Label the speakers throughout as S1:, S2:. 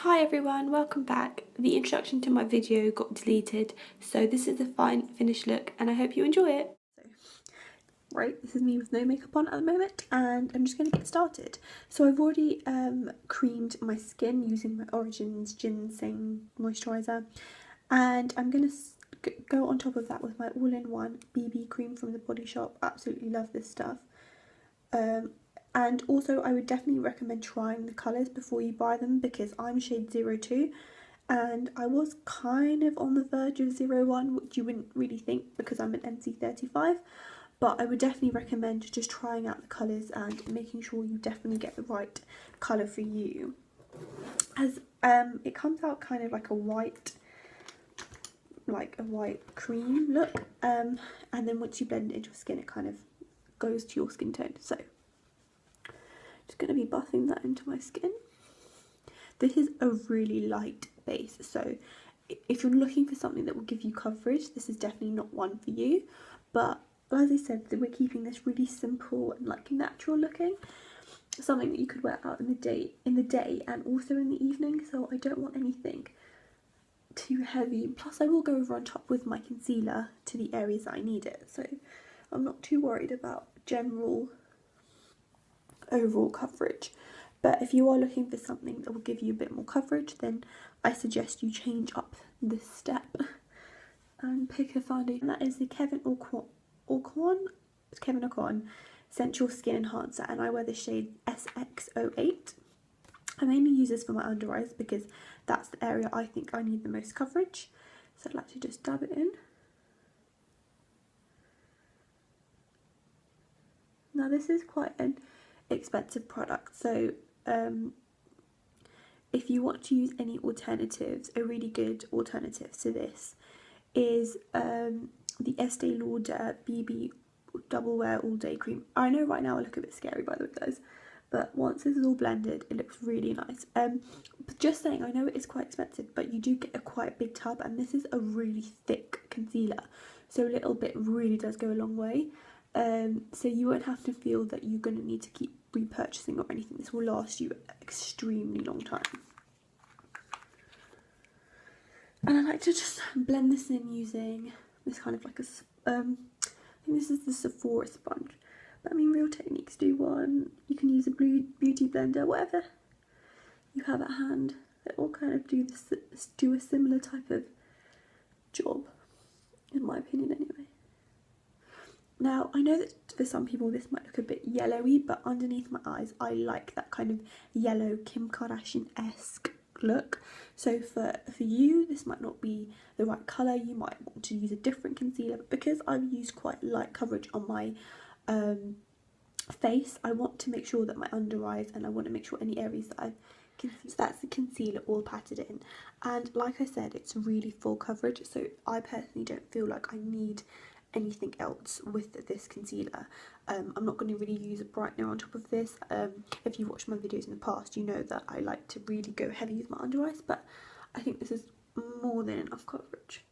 S1: Hi everyone, welcome back. The introduction to my video got deleted, so this is the fine finished look and I hope you enjoy it. Right, this is me with no makeup on at the moment and I'm just going to get started. So I've already creamed my skin using my Origins Ginseng Moisturiser, and I'm going to go on top of that with my all-in-one BB cream from the Body Shop. Absolutely love this stuff. And also I would definitely recommend trying the colours before you buy them, because I'm shade 02 and I was kind of on the verge of 01, which you wouldn't really think because I'm an NC35, but I would definitely recommend just trying out the colours and making sure you definitely get the right colour for you, as it comes out kind of like a white cream look, and then once you blend it into your skin it kind of goes to your skin tone. So just going to be buffing that into my skin. This is a really light base, so if you're looking for something that will give you coverage, this is definitely not one for you. But as I said, we're keeping this really simple and like natural looking, something that you could wear out in the day and also in the evening. So I don't want anything too heavy. Plus I will go over on top with my concealer to the areas that I need it, so I'm not too worried about general overall coverage. But if you are looking for something that will give you a bit more coverage, then I suggest you change up this step and pick a foundation. And that is the Kevyn Aucoin Sensual Skin Enhancer, and I wear the shade SX08. I mainly use this for my under eyes because that's the area I think I need the most coverage. So I'd like to just dab it in. Now this is quite an expensive product, so if you want to use any alternatives, a really good alternative to this is the Estee Lauder BB Double Wear All Day Cream. I know right now I look a bit scary by the way guys, but once this is all blended it looks really nice. But just saying, I know it is quite expensive, but you do get a quite big tub, and this is a really thick concealer, so a little bit really does go a long way. So you won't have to feel that you're going to need to keep repurchasing or anything. This will last you an extremely long time. And I like to just blend this in using this kind of like I think this is the Sephora sponge, but I mean Real Techniques do one. You can use a beauty blender, whatever you have at hand. They all kind of do a similar type of job, in my opinion anyway. Now, I know that for some people this might look a bit yellowy, but underneath my eyes I like that kind of yellow Kim Kardashian-esque look. So for you, this might not be the right colour. You might want to use a different concealer, but because I've used quite light coverage on my face, I want to make sure that my under eyes, and I want to make sure any areas that I've concealed. So that's the concealer all patted in, and like I said, it's really full coverage, so I personally don't feel like I need anything else with this concealer. I'm not going to really use a brightener on top of this. If you've watched my videos in the past, you know that I like to really go heavy with my under eyes, but I think this is more than enough coverage.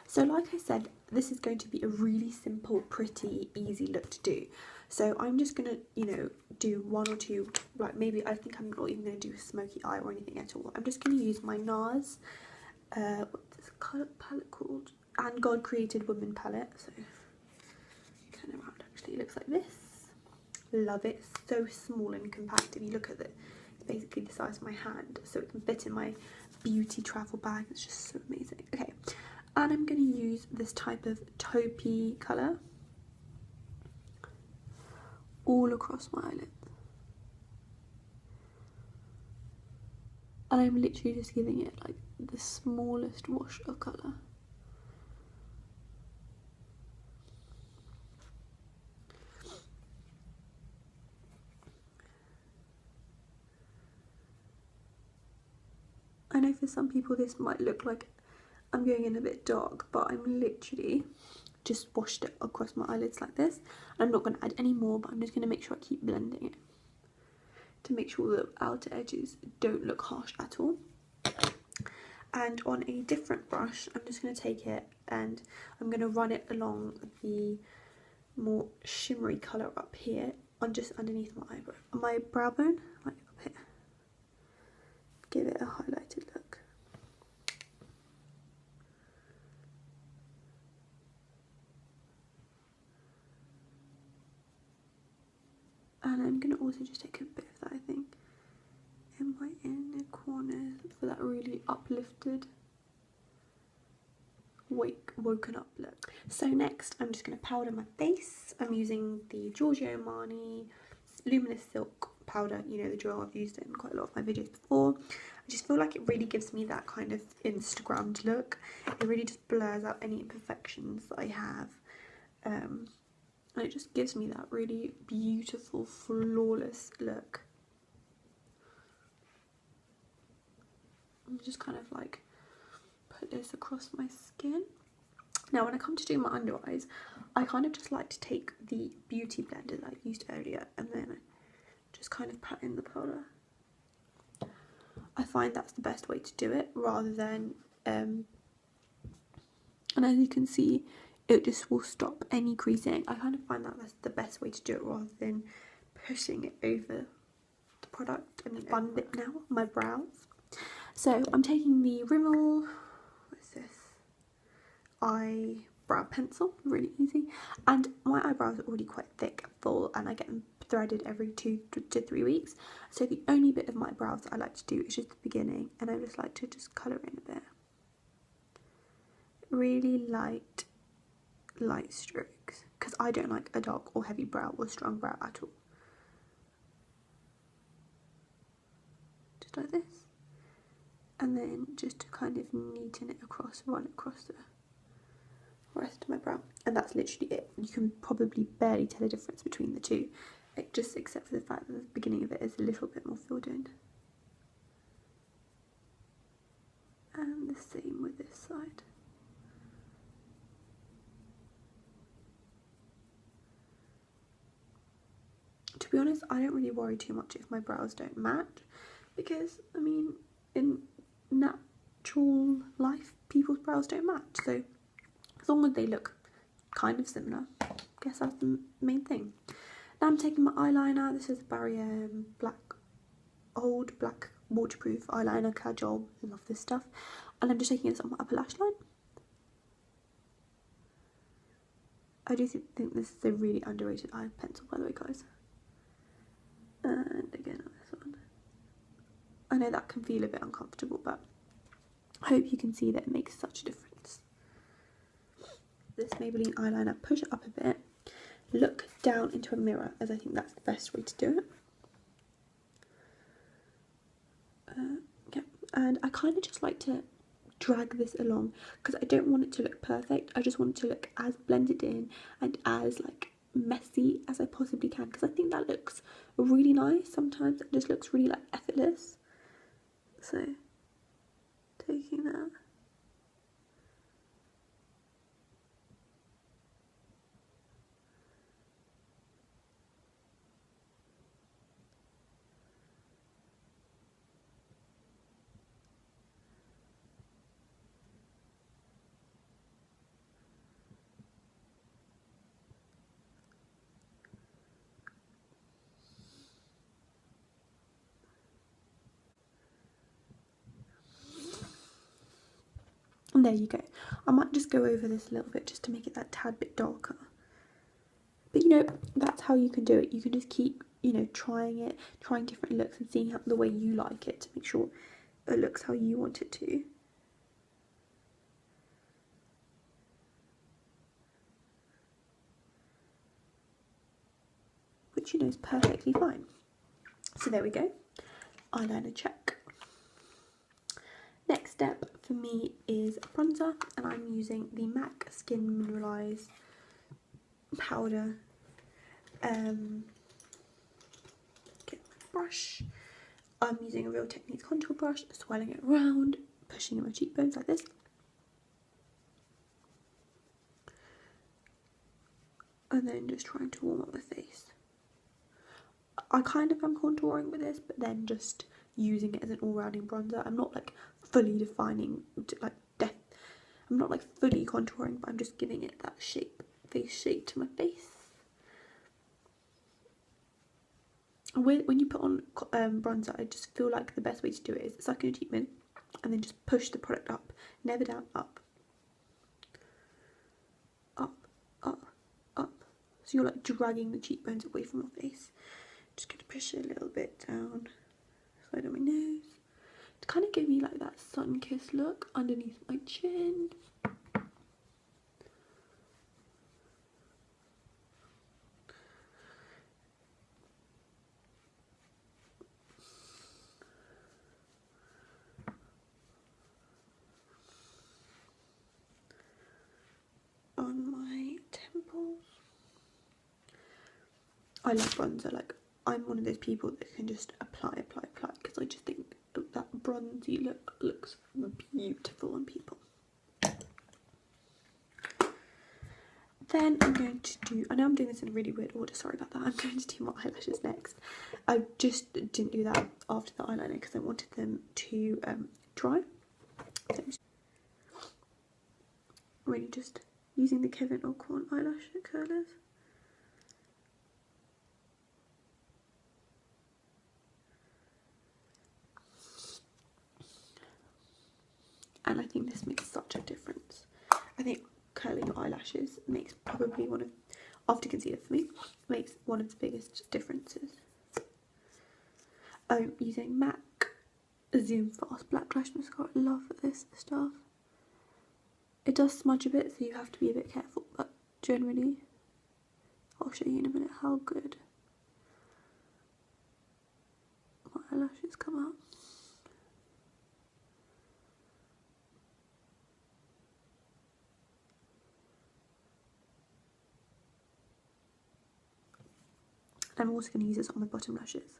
S1: So like I said, this is going to be a really simple, pretty, easy look to do. So I'm just going to, you know, do one or two, like maybe I think I'm not even going to do a smoky eye or anything at all. I'm just going to use my NARS, what's this palette called? And God Created Woman palette. So turn around, actually it looks like this. Love it. So small and compact. If you look at it, it's basically the size of my hand, so it can fit in my beauty travel bag. It's just so amazing. Okay, and I'm going to use this type of taupey colour all across my eyelids, and I'm literally just giving it like the smallest wash of colour. I know for some people this might look like I'm going in a bit dark, but I'm literally just washed it across my eyelids like this. I'm not going to add any more, but I'm just going to make sure I keep blending it to make sure the outer edges don't look harsh at all. And on a different brush, I'm just going to take it and I'm going to run it along the more shimmery colour up here, on just underneath my eyebrow, my brow bone, like up here. give it a highlighted look. And I'm going to also just take a bit of that, I think, in my inner corners for that really uplifted, woken up look. So next, I'm just going to powder my face. I'm using the Giorgio Armani Luminous Silk powder. You know the drill, I've used it in quite a lot of my videos before. I just feel like it really gives me that kind of Instagrammed look. It really just blurs out any imperfections that I have. And it just gives me that really beautiful, flawless look. And just kind of like put this across my skin. Now when I come to do my under eyes, I kind of just like to take the beauty blender that I used earlier and then just kind of pat in the powder. I find that's the best way to do it, rather than and as you can see, it just will stop any creasing. I kind of find that that's the best way to do it, rather than pushing it over the product. I mean, fun bit now, my brows. So I'm taking the Rimmel, what's this, eyebrow pencil, really easy, and my eyebrows are already quite thick, full, and I get them threaded every 2 to 3 weeks. So the only bit of my brows that I like to do is just the beginning, and I just like to just colour in a bit. Really light strokes, because I don't like a dark or heavy brow or strong brow at all. Just like this. And then just to kind of neaten it across, run across the rest of my brow. And that's literally it. You can probably barely tell a difference between the two, except for the fact that the beginning of it is a little bit more filled in. And the same with this side. To be honest, I don't really worry too much if my brows don't match, because, I mean, in natural life, people's brows don't match, so as long as they look kind of similar, I guess that's the main thing. Now I'm taking my eyeliner. This is Barrier old black waterproof eyeliner, Kajal, I love this stuff, and I'm just taking this on my upper lash line. I do think this is a really underrated eye pencil, by the way, guys. And again on this one. I know that can feel a bit uncomfortable, but I hope you can see that it makes such a difference. This Maybelline eyeliner, push it up a bit, look down into a mirror, as I think that's the best way to do it. Yeah, and I kind of just like to drag this along, because I don't want it to look perfect. I just want it to look as blended in and as like messy as I possibly can, because I think that looks really nice. Sometimes it just looks really like effortless. So taking that. And there you go. I might just go over this a little bit just to make it that tad bit darker. But you know, that's how you can do it. You can just keep, you know, trying different looks and seeing how the way you like it to make sure it looks how you want it to. Which, you know, is perfectly fine. So there we go. Eyeliner check. Next step for me is bronzer, and I'm using the MAC Skin Mineralize powder. Get my brush. I'm using a Real Techniques contour brush, swirling it around, pushing in my cheekbones like this. And then just trying to warm up the face. I kind of am contouring with this, but then just using it as an all-rounding bronzer. I'm not like fully defining, like I'm not like fully contouring, but I'm just giving it that shape, face shape to my face. when you put on bronzer, I just feel like the best way to do it is suck in your cheekbone and then just push the product up, never down, up, up, up, up. So you're like dragging the cheekbones away from your face. Just going to push it a little bit down, side of my nose, to kind of give me like that sun-kissed look underneath my chin. On my temples. I love bronzer. Like, I'm one of those people that can just apply because I just think that bronzy look looks beautiful on people. Then I'm going to do, I know I'm doing this in a really weird order, sorry about that. I'm going to do my eyelashes next. I just didn't do that after the eyeliner because I wanted them to dry. So I'm just really just using the Kevyn Aucoin eyelash curlers. And I think this makes such a difference. I think curling your eyelashes makes probably one of, after concealer for me, makes one of the biggest differences. I'm using MAC Zoom Fast Black Lash Mascara. I love this stuff. It does smudge a bit, so you have to be a bit careful, but generally, I'll show you in a minute how good my eyelashes come out. I'm also going to use this on my bottom lashes.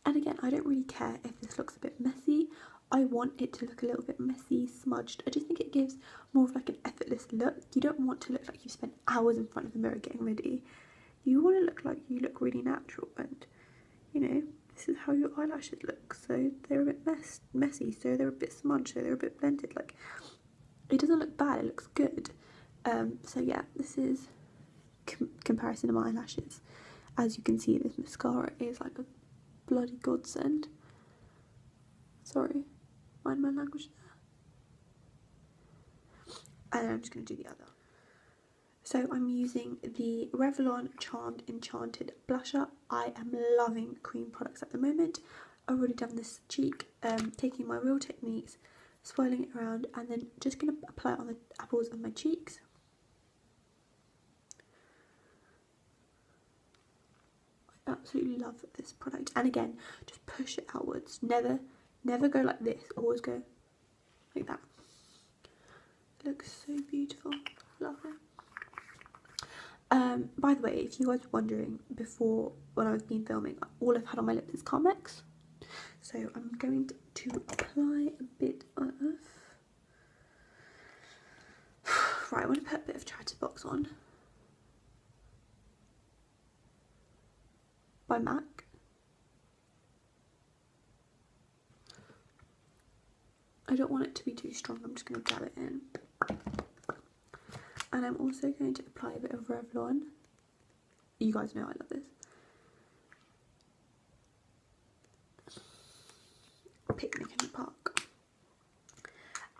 S1: And again, I don't really care if this looks a bit messy. I want it to look a little bit messy, smudged. I just think it gives more of like an effortless look. You don't want to look like you've spent hours in front of the mirror getting ready. You want to look like you look really natural, and you know, this is how your eyelashes look. So they're a bit messy, so they're a bit smudged, so they're a bit blended. Like, it doesn't look bad, it looks good. So yeah, this is comparison to my eyelashes. As you can see, this mascara is like a bloody godsend. Sorry, mind my language there. And I'm just going to do the other. So I'm using the Revlon Charmed Enchanted blusher. I am loving cream products at the moment. I've already done this cheek, taking my Real Techniques, swirling it around, and then just going to apply it on the apples of my cheeks. I absolutely love this product, and again, just push it outwards. Never go like this, always go like that. It looks so beautiful. Love it. By the way, if you guys were wondering, before, when I was been filming, all I've had on my lips is Carmex. So I'm going to apply a bit of... Right, I want to put a bit of Chatterbox on. By MAC. I don't want it to be too strong, I'm just going to dab it in. And I'm also going to apply a bit of Revlon. You guys know I love this. Picnic in the Park.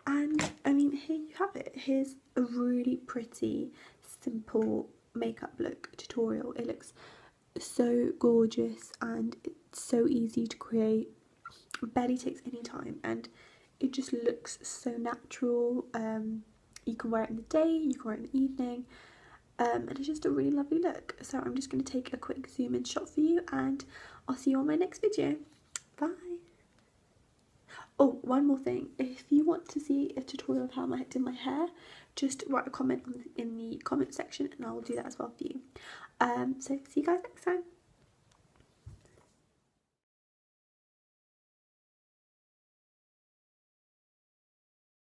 S1: And I mean, here you have it. Here's a really pretty, simple makeup look tutorial. It looks so gorgeous and it's so easy to create. It barely takes any time and it just looks so natural. You can wear it in the day, you can wear it in the evening, and it's just a really lovely look. So I'm just going to take a quick zoom in shot for you and I'll see you on my next video. Bye. Oh, one more thing, if you want to see a tutorial of how I did my hair, just write a comment in the comment section and I'll do that as well for you. So see you guys next time.